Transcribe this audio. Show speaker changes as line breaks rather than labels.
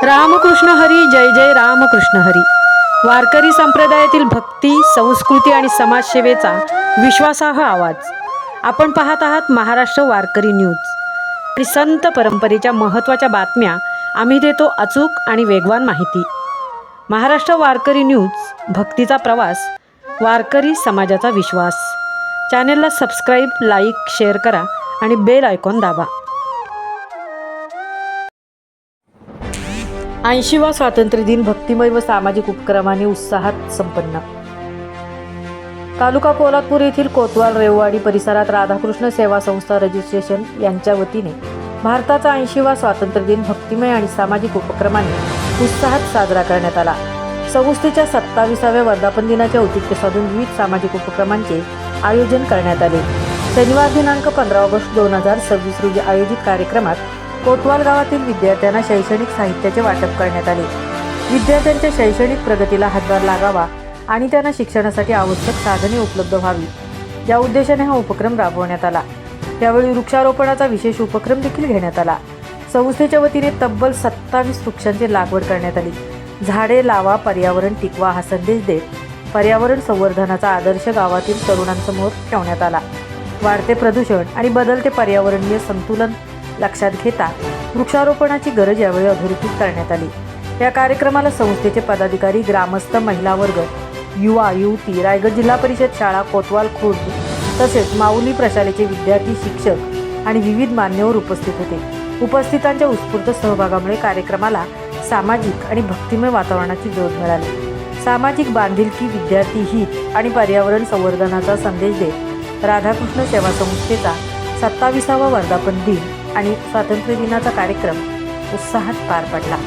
रामकृष्ण हरी, जय जय रामकृष्ण हरी. वारकरी संप्रदायातील भक्ती, संस्कृती आणि समाजसेवेचा विश्वासार्ह आवाज. आपण पाहत आहात महाराष्ट्र वारकरी न्यूज. आणि संत परंपरेच्या महत्त्वाच्या बातम्या आम्ही देतो अचूक आणि वेगवान माहिती. महाराष्ट्र वारकरी न्यूज, भक्तीचा प्रवास, वारकरी समाजाचा विश्वास. चॅनेलला सबस्क्राईब, लाईक, शेअर करा आणि बेल आयकॉन दाबा. 80वा स्वातंत्र्य दिन भक्तिमय व सामाजिक उपक्रमाने उत्साहात संपन्न. तालुका पोलादपूर येथील कोतवाल रेववाडी परिसरात राधाकृष्ण सेवा संस्था रजिस्ट्रेशन यांच्या वतीने भारताचा 80वा स्वातंत्र्य दिन भक्तिमय आणि सामाजिक उपक्रमाने उत्साहात साजरा करण्यात आला. संस्थेच्या 27व्या वर्धापन दिनाचे औचित्य साधून विविध सामाजिक उपक्रमांचे आयोजन करण्यात आले. शनिवार दिनांक 15 ऑगस्ट 2026 रोजी आयोजित कार्यक्रमात कोतवाल गावातील विद्यार्थ्यांना शैक्षणिक साहित्याचे वाटप करण्यात आले. विद्यार्थ्यांच्या शैक्षणिक प्रगतीला हातभार लागावा आणि त्यांना शिक्षणासाठी आवश्यक साधने उपलब्ध व्हावी या उद्देशाने हा उपक्रम राबवण्यात आला. यावेळी वृक्षारोपणाचा विशेष उपक्रम देखील घेण्यात आला. संस्थेच्या वतीने तब्बल 27 वृक्षांची लागवड करण्यात आली. झाडे लावा, पर्यावरण टिकवा हा संदेश देत पर्यावरण संवर्धनाचा आदर्श गावातील तरुणांसमोर ठेवण्यात आला. वाढते प्रदूषण आणि बदलते पर्यावरणीय संतुलन लक्षात घेता वृक्षारोपणाची गरज यावेळी अधोरेखित करण्यात आली. या कार्यक्रमाला संस्थेचे पदाधिकारी, ग्रामस्थ, महिला वर्ग, युवा युवती, रायगड जिल्हा परिषद शाळा कोतवाल खुर्द तसेच माऊली प्रशालेचे विद्यार्थी, शिक्षक आणि विविध मान्यवर उपस्थित होते. उपस्थितांच्या उत्स्फूर्त सहभागामुळे कार्यक्रमाला सामाजिक आणि भक्तिमय वातावरणाची जोड मिळाली. सामाजिक बांधिलकी, विद्यार्थी हित आणि पर्यावरण संवर्धनाचा संदेश देत राधाकृष्ण सेवा संस्थेचा 27वा वर्धापन दिन आणि स्वातंत्र्य दिनाचा कार्यक्रम उत्साहात पार पडला.